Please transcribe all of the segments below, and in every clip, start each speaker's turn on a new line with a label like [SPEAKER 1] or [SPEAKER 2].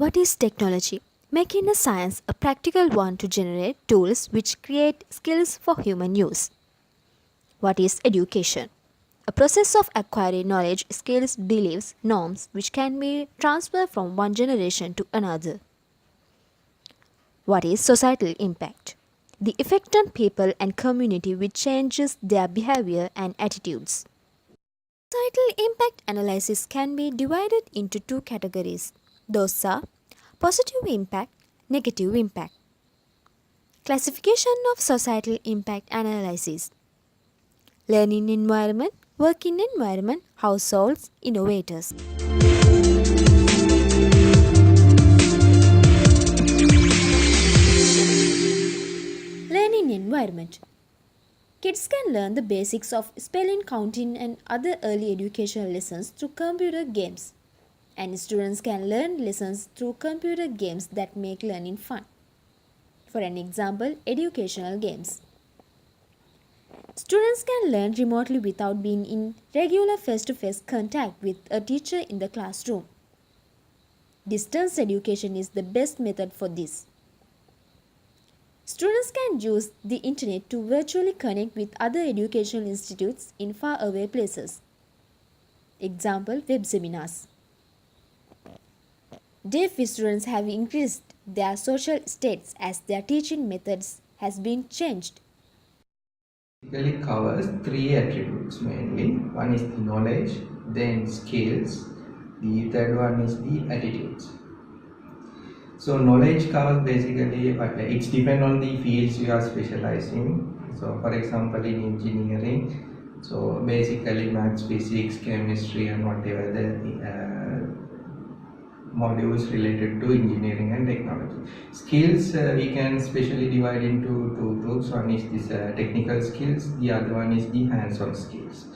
[SPEAKER 1] What is technology? Making a science a practical one to generate tools which create skills for human use. What is education? A process of acquiring knowledge, skills, beliefs, norms which can be transferred from one generation to another. What is societal impact? The effect on people and community which changes their behavior and attitudes. Societal impact analysis can be divided into two categories. Those are positive impact, negative impact. Classification of societal impact analysis. Learning environment, working environment, households, innovators. Learning environment. Kids can learn the basics of spelling, counting, and other early educational lessons through computer games. And students can learn lessons through computer games that make learning fun. For an example, educational games. Students can learn remotely without being in regular face-to-face contact with a teacher in the classroom. Distance education is the best method for this. Students can use the internet to virtually connect with other educational institutes in faraway places. Example, web seminars. Deaf students have increased their social status as their teaching methods has been changed.
[SPEAKER 2] Basically covers three attributes mainly. One is the knowledge, then skills, the third one is the attitudes. So knowledge covers basically, it's depend on the fields you are specializing. So for example in engineering, so basically maths, physics, chemistry and whatever the modules related to engineering and technology. Skills we can specially divide into two groups. One is this technical skills, the other one is the hands-on skills.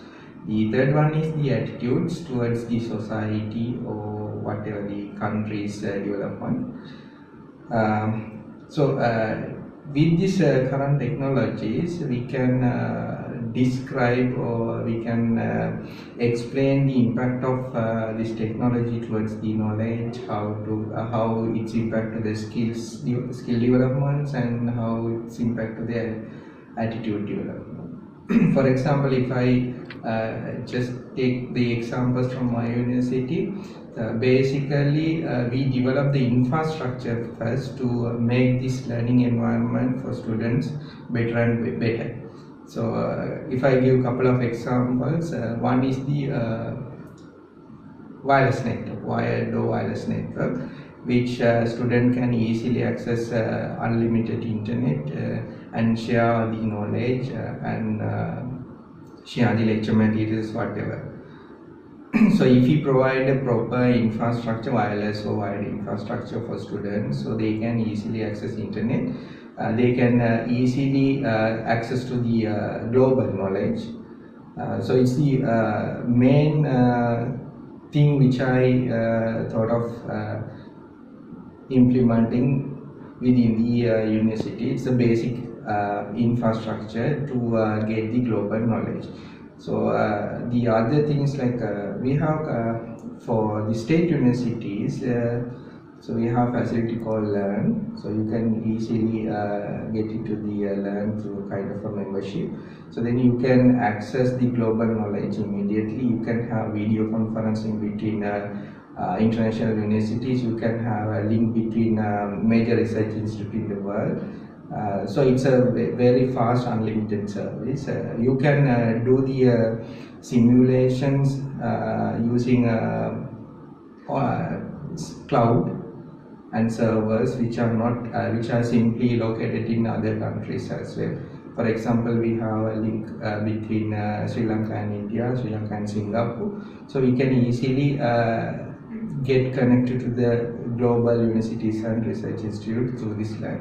[SPEAKER 2] The third one is the attitudes towards the society or whatever the country's development. With this current technologies, we can describe or we can explain the impact of this technology towards the knowledge, how its impact to the skill developments, and how its impact to the attitude development. For example, if I just take the examples from my university, basically we develop the infrastructure first to make this learning environment for students better and better. So if I give a couple of examples, one is the wireless network, wired or wireless network, which student can easily access unlimited internet and share the knowledge and share the lecture materials, whatever. So if we provide a proper infrastructure, wireless or wired infrastructure for students, so they can easily access internet, they can easily access to the global knowledge. So it's the main thing which I thought of implementing within the university. It's a basic infrastructure to get the global knowledge. So the other things like we have for the state universities, so we have facility called Learn. So you can easily get into the Learn through kind of a membership. So then you can access the global knowledge immediately. You can have video conferencing between international universities. You can have a link between major research institutes in the world. So it's a very fast unlimited service. You can do the simulations using cloud and servers which are simply located in other countries as well. For example, we have a link between Sri Lanka and India, Sri Lanka and Singapore. So we can easily get connected to the global universities and research institutes through this line.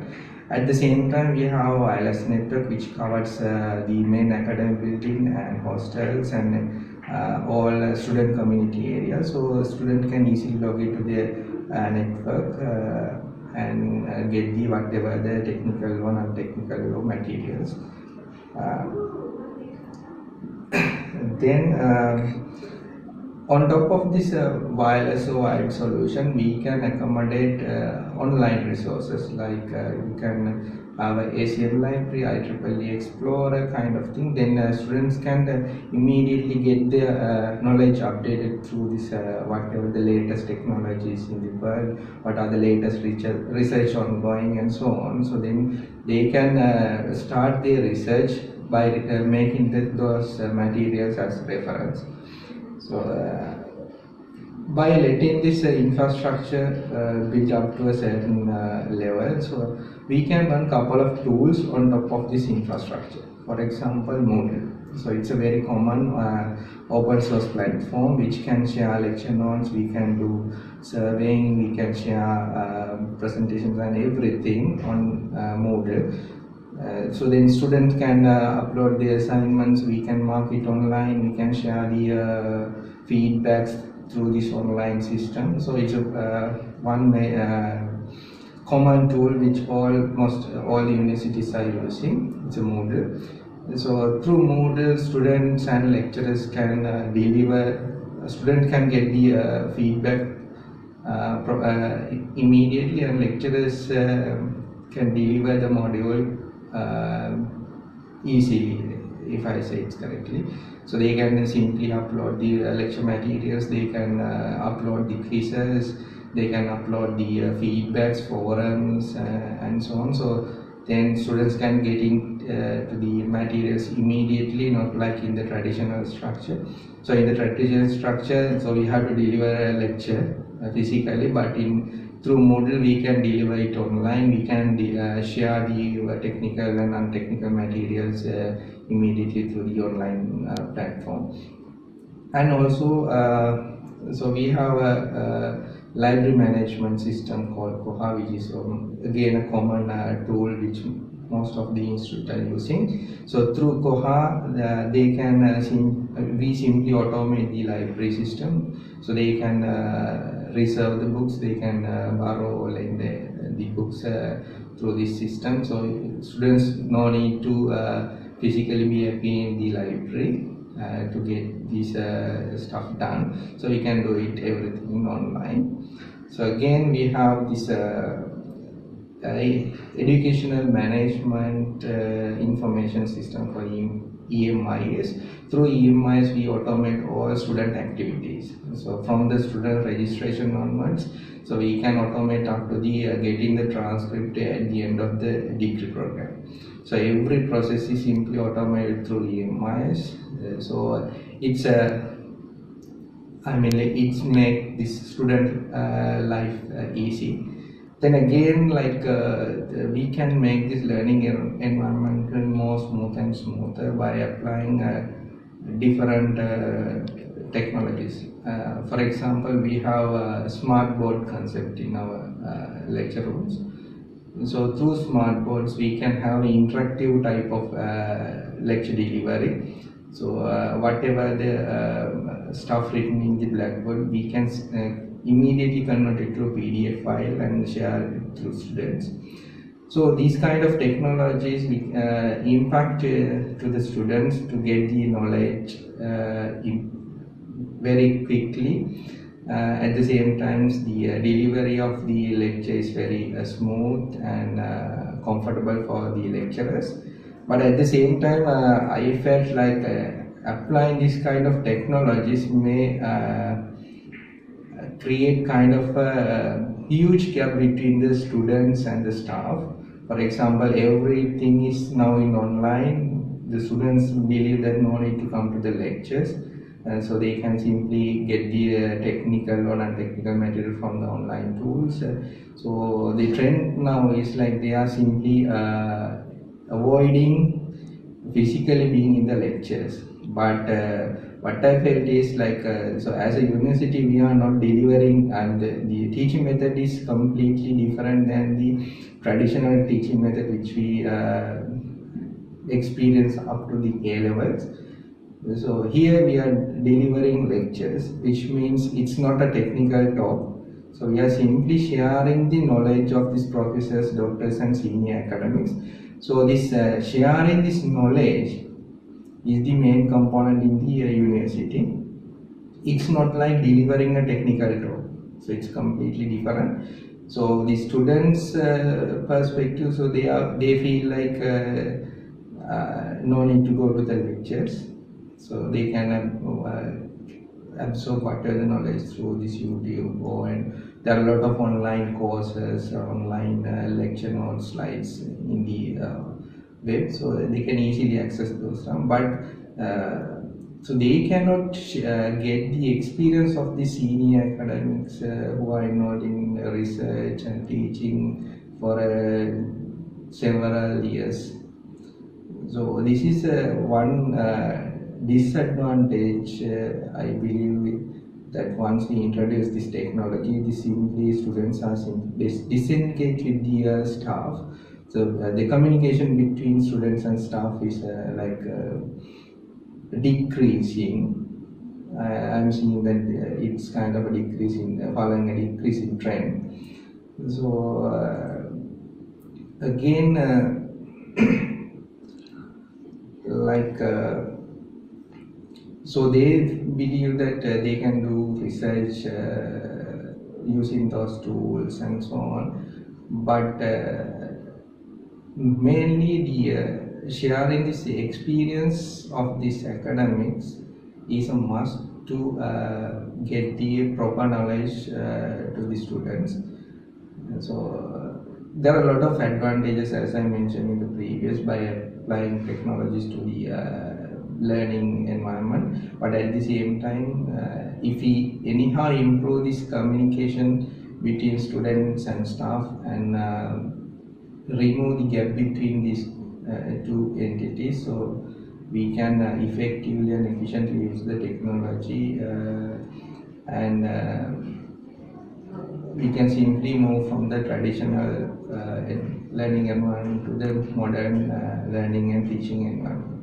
[SPEAKER 2] At the same time, we have a wireless network which covers the main academic building and hostels and all student community areas. So student can easily log into the network and get the whatever the technical or non-technical materials. Then On top of this wireless or wired solution, we can accommodate online resources like you can have a ACM library, IEEE Explorer kind of thing. Then students can immediately get their knowledge updated through this whatever the latest technologies in the world, what are the latest research ongoing and so on. So then they can start their research by making those materials as reference. So by letting this infrastructure build up to a certain level, so we can run couple of tools on top of this infrastructure. For example, Moodle. So it's a very common open source platform which can share lecture notes, we can do surveying, we can share presentations and everything on Moodle. So then students can upload their assignments, we can mark it online, we can share the feedbacks through this online system. So it's a one common tool which almost all the universities are using. It's a Moodle. So through Moodle, students and lecturers can students can get the feedback immediately, and lecturers can deliver the module easily, if I say it correctly. So they can simply upload the lecture materials, they can upload the quizzes, they can upload the feedbacks, forums and so on. So then students can get to the materials immediately, not like in the traditional structure. So in the traditional structure, so we have to deliver a lecture physically, but through Moodle we can deliver it online, we can share the technical and non-technical materials immediately through the online platform. And also so we have a library management system called Koha, which is again a common tool which most of the institutes are using. So through Koha they can we simply automate the library system, so they can reserve the books, they can borrow or lend the books through this system. So students no need to physically be in the library to get this stuff done. So we can do it everything online. So again we have this educational management information system for EMIS. Through EMIS we automate all student activities. So from the student registration onwards, so we can automate up to the getting the transcript at the end of the degree program. So every process is simply automated through EMIS. So it's it's make this student life easy. Then again, like we can make this learning environment more smooth and smoother by applying different technologies. For example, we have a smart board concept in our lecture rooms. So through smart boards, we can have interactive type of lecture delivery. So whatever the stuff written in the blackboard, we can immediately convert it to a PDF file and share it through students. So these kind of technologies impact to the students to get the knowledge very quickly. At the same time, the delivery of the lecture is very smooth and comfortable for the lecturers. But at the same time, I felt like applying this kind of technologies may create kind of a huge gap between the students and the staff. For example, everything is now in online. The students believe that no need to come to the lectures, and so they can simply get the technical or non-technical material from the online tools. So the trend now is like they are simply avoiding physically being in the lectures. But what I felt is like so as a university we are not delivering, and the teaching method is completely different than the traditional teaching method which we experience up to the A levels. So here we are delivering lectures, which means it's not a technical talk. So we are simply sharing the knowledge of these professors, doctors and senior academics. So this sharing this knowledge is the main component in the university. it's not like delivering a technical talk, so it's completely different. So the students perspective, so they feel like no need to go to the lectures, so they can absorb whatever the knowledge through this YouTube, or and there are a lot of online courses, online lecture notes, slides in the web, so they can easily access those. But so they cannot get the experience of the senior academics who are involved in research and teaching for several years. So this is one disadvantage, I believe, that once we introduce this technology, the simply students are disengaged with the staff. So the communication between students and staff is decreasing. I'm seeing that it's kind of a decreasing, following a decreasing trend. So again, like so they believe that they can do research using those tools and so on, but mainly the sharing this experience of this academics is a must to get the proper knowledge to the students. So there are a lot of advantages, as I mentioned in the previous, by applying technologies to the learning environment. But at the same time, if we anyhow improve this communication between students and staff, and remove the gap between these two entities, so we can effectively and efficiently use the technology, and we can simply move from the traditional learning environment to the modern learning and teaching environment.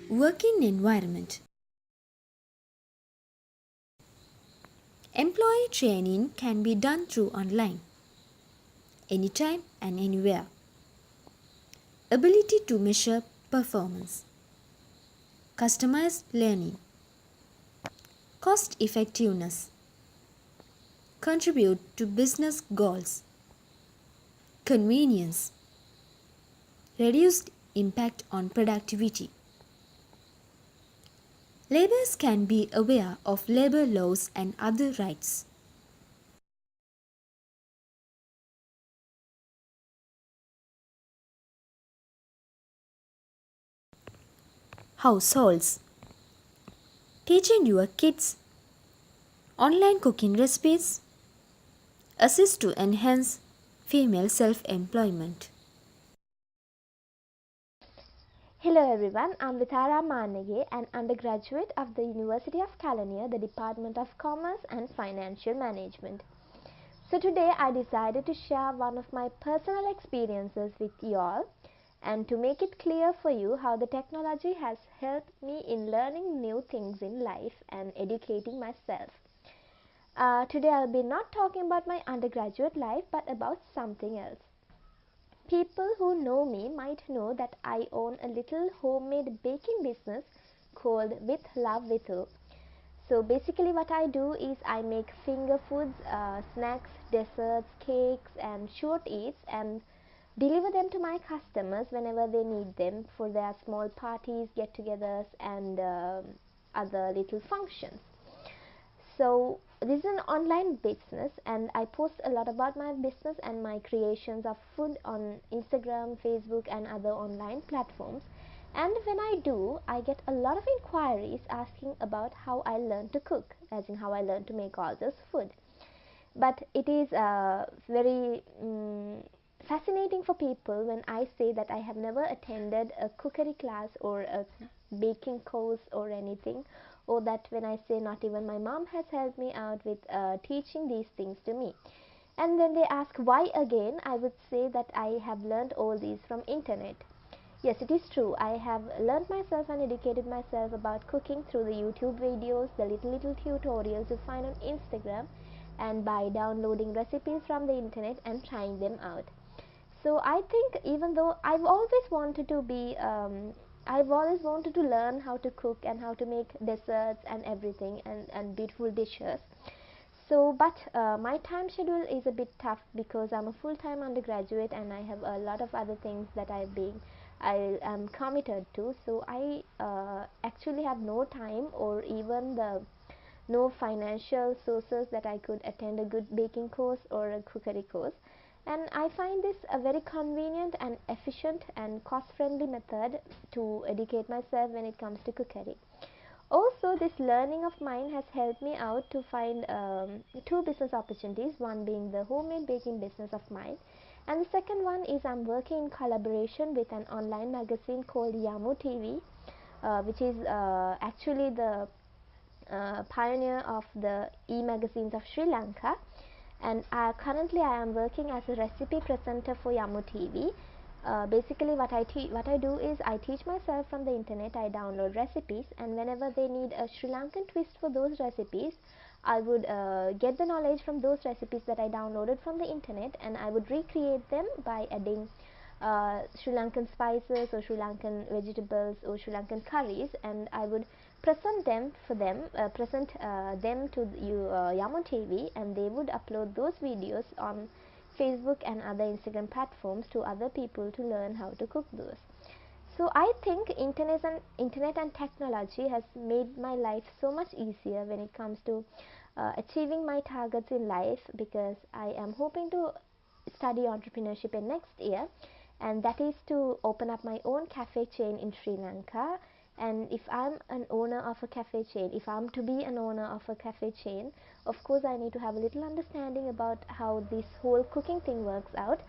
[SPEAKER 1] Working environment. Employee training can be done through online, anytime and anywhere. Ability to measure performance. Customized learning. Cost effectiveness. Contribute to business goals. Convenience. Reduced impact on productivity. Laborers can be aware of labor laws and other rights. Households. Teaching your kids online cooking recipes. Assist to enhance female self-employment.
[SPEAKER 3] Hello everyone, I'm Vitara Manage, an undergraduate of the University of Kelaniya, the Department of Commerce and Financial Management. So today I decided to share one of my personal experiences with you all, and to make it clear for you how the technology has helped me in learning new things in life and educating myself. Today I'll be not talking about my undergraduate life but about something else. People who know me might know that I own a little homemade baking business called With Love Vithu. So basically what I do is I make finger foods, snacks, desserts, cakes and short eats, and deliver them to my customers whenever they need them for their small parties, get-togethers and other little functions. So this is an online business, and I post a lot about my business and my creations of food on Instagram, Facebook and other online platforms. And when I do, I get a lot of inquiries asking about how I learned to cook, as in how I learned to make all this food. But it is very fascinating for people when I say that I have never attended a cookery class or a baking course or anything, or that when I say not even my mom has helped me out with teaching these things to me. And then they ask why again, I would say that I have learned all these from internet. Yes, it is true. I have learned myself and educated myself about cooking through the YouTube videos, the little tutorials you find on Instagram, and by downloading recipes from the internet and trying them out. So I think even though I've always wanted to learn how to cook and how to make desserts and everything, and beautiful dishes. So, but my time schedule is a bit tough because I'm a full-time undergraduate and I have a lot of other things that I am committed to. So I actually have no time or even the no financial sources that I could attend a good baking course or a cookery course. And I find this a very convenient and efficient and cost-friendly method to educate myself when it comes to cookery. Also, this learning of mine has helped me out to find two business opportunities, one being the homemade baking business of mine, and the second one is I'm working in collaboration with an online magazine called Yamu TV, which is actually the pioneer of the e-magazines of Sri Lanka. And currently I am working as a recipe presenter for Yamu TV. Basically what I do is I teach myself from the internet. I download recipes, and whenever they need a Sri Lankan twist for those recipes, I would get the knowledge from those recipes that I downloaded from the internet, and I would recreate them by adding Sri Lankan spices or Sri Lankan vegetables or Sri Lankan curries, and I would present them to you, Yamu TV, and they would upload those videos on Facebook and other Instagram platforms to other people to learn how to cook those. So I think internet and technology has made my life so much easier when it comes to achieving my targets in life, because I am hoping to study entrepreneurship in next year, and that is to open up my own cafe chain in Sri Lanka. And if I'm an owner of a cafe chain, if I'm to be an owner of a cafe chain, of course I need to have a little understanding about how this whole cooking thing works out.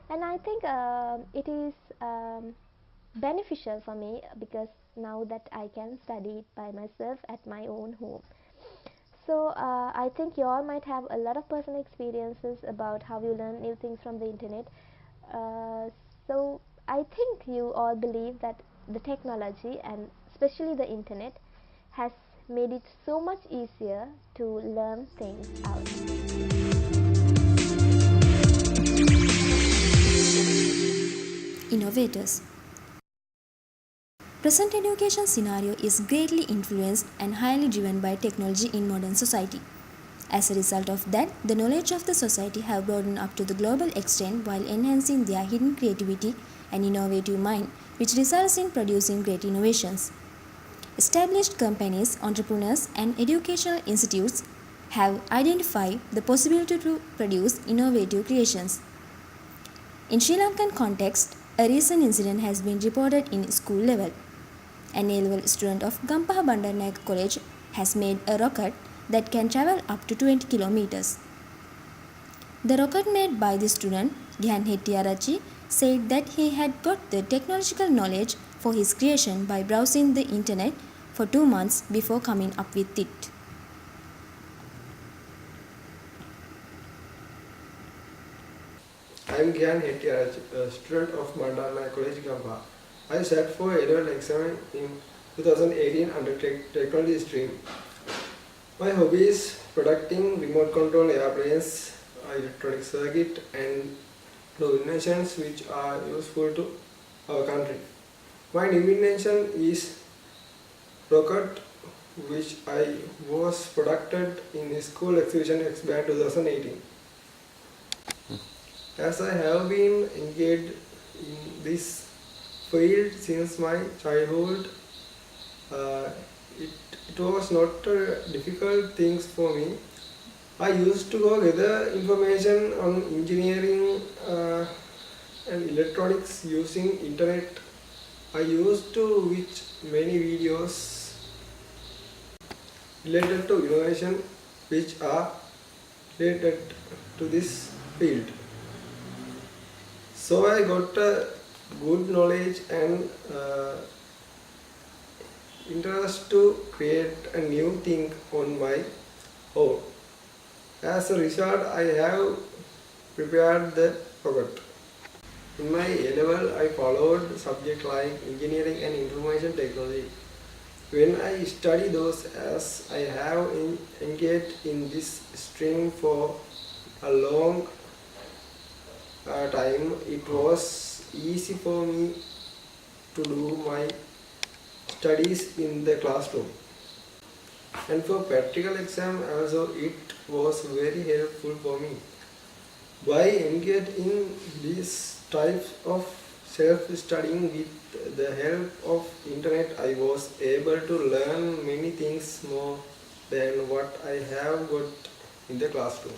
[SPEAKER 3] And I think it is beneficial for me, because now that I can study it by myself at my own home. So I think you all might have a lot of personal experiences about how you learn new things from the internet. uh, so I think you all believe that the technology, and especially the internet, has made it so much easier to learn things out.
[SPEAKER 1] Innovators. Present education scenario is greatly influenced and highly driven by technology in modern society. As a result of that, the knowledge of the society have broadened up to the global extent while enhancing their hidden creativity and innovative mind, which results in producing great innovations. Established companies, entrepreneurs, and educational institutes have identified the possibility to produce innovative creations. In Sri Lankan context, a recent incident has been reported in school level. An A-level student of Gampaha Bandaranaike College has made a rocket that can travel up to 20 kilometers. The rocket made by the student, Gyan Hettiarachchi, said that he had got the technological knowledge for his creation by browsing the internet for 2 months before coming up with it.
[SPEAKER 4] I am Gyan Hettiarachchi, a student of Bandaranaike College, Gampaha. I sat for A-level exam in 2018 under technology stream. My hobby is producing remote control airplanes, electronic circuit, and new inventions which are useful to our country. My new invention is rocket, which I was produced in the school exhibition X-Band 2018. As I have been engaged in this field since my childhood, it was not a difficult thing for me. I used to go gather information on engineering and electronics using internet. I used to watch many videos related to innovation which are related to this field. So I got a good knowledge and interest to create a new thing on my own. As a result, I have prepared the pocket. In my A level, I followed subjects like engineering and information technology. When I study those, as I have engaged in this stream for a long time, it was easy for me to do my studies in the classroom. And for practical exam also it was very helpful for me. By engaging in these types of self-studying with the help of internet, I was able to learn many things more than what I have got in the classroom.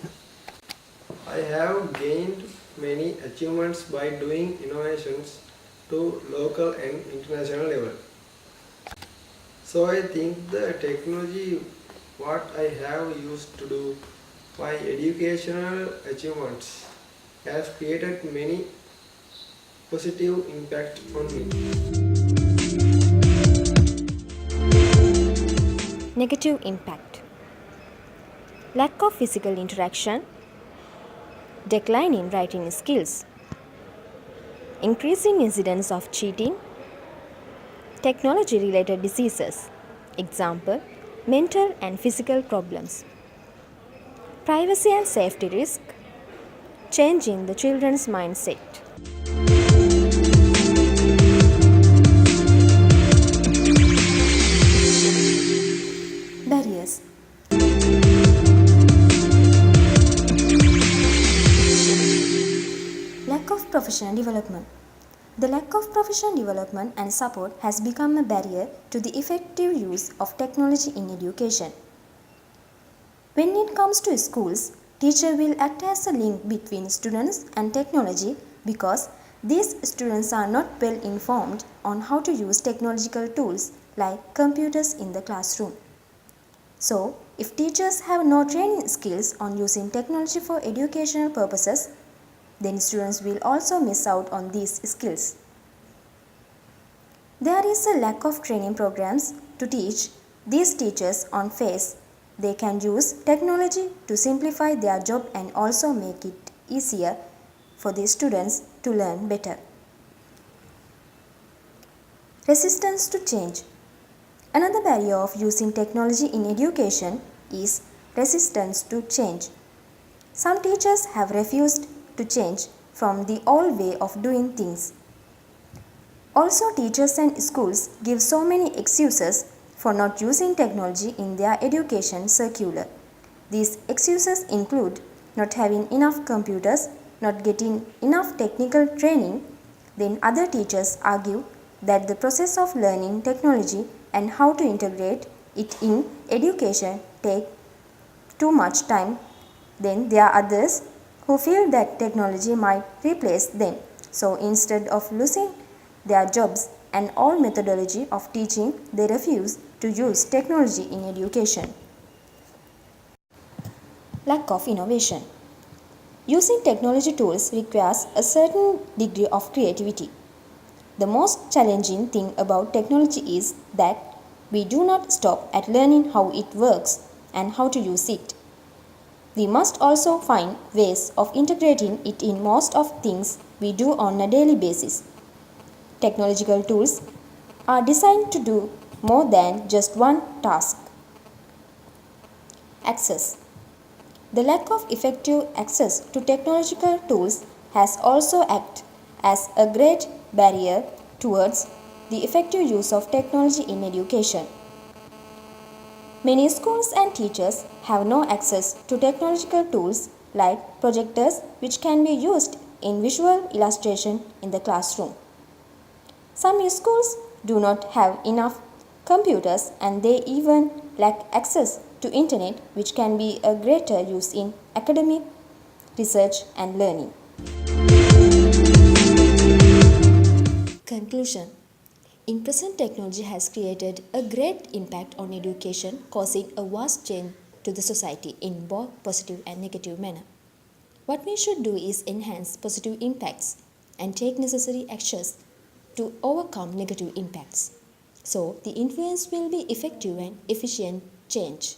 [SPEAKER 4] I have gained many achievements by doing innovations to local and international level. So I think the technology what I have used to do my educational achievements has created many positive impact on me.
[SPEAKER 1] Negative impact. Lack of physical interaction, decline in writing skills, increasing incidence of cheating, technology related diseases, example, mental and physical problems, privacy and safety risk, changing the children's mindset. Barriers. Lack of professional development. The lack of professional development and support has become a barrier to the effective use of technology in education. When it comes to schools, teacher will act as a link between students and technology because these students are not well informed on how to use technological tools like computers in the classroom. So, if teachers have no training skills on using technology for educational purposes, then students will also miss out on these skills. There is a lack of training programs to teach these teachers on face. They can use technology to simplify their job and also make it easier for the students to learn better. Resistance to change. Another barrier of using technology in education is resistance to change. Some teachers have refused to change from the old way of doing things. Also, teachers and schools give so many excuses for not using technology in their education circular. These excuses include not having enough computers, not getting enough technical training. Then other teachers argue that the process of learning technology and how to integrate it in education take too much time. Then there are others who feel that technology might replace them. So instead of losing their jobs and all methodology of teaching, they refuse to use technology in education. Lack of innovation. Using technology tools requires a certain degree of creativity. The most challenging thing about technology is that we do not stop at learning how it works and how to use it. We must also find ways of integrating it in most of things we do on a daily basis. Technological tools are designed to do more than just one task. Access. The lack of effective access to technological tools has also acted as a great barrier towards the effective use of technology in education. Many schools and teachers have no access to technological tools like projectors, which can be used in visual illustration in the classroom. Some schools do not have enough computers and they even lack access to internet, which can be a greater use in academic research and learning. Conclusion. In present, technology has created a great impact on education, causing a vast change to the society in both positive and negative manner. What we should do is enhance positive impacts and take necessary actions to overcome negative impacts. So, the influence will be effective and efficient change.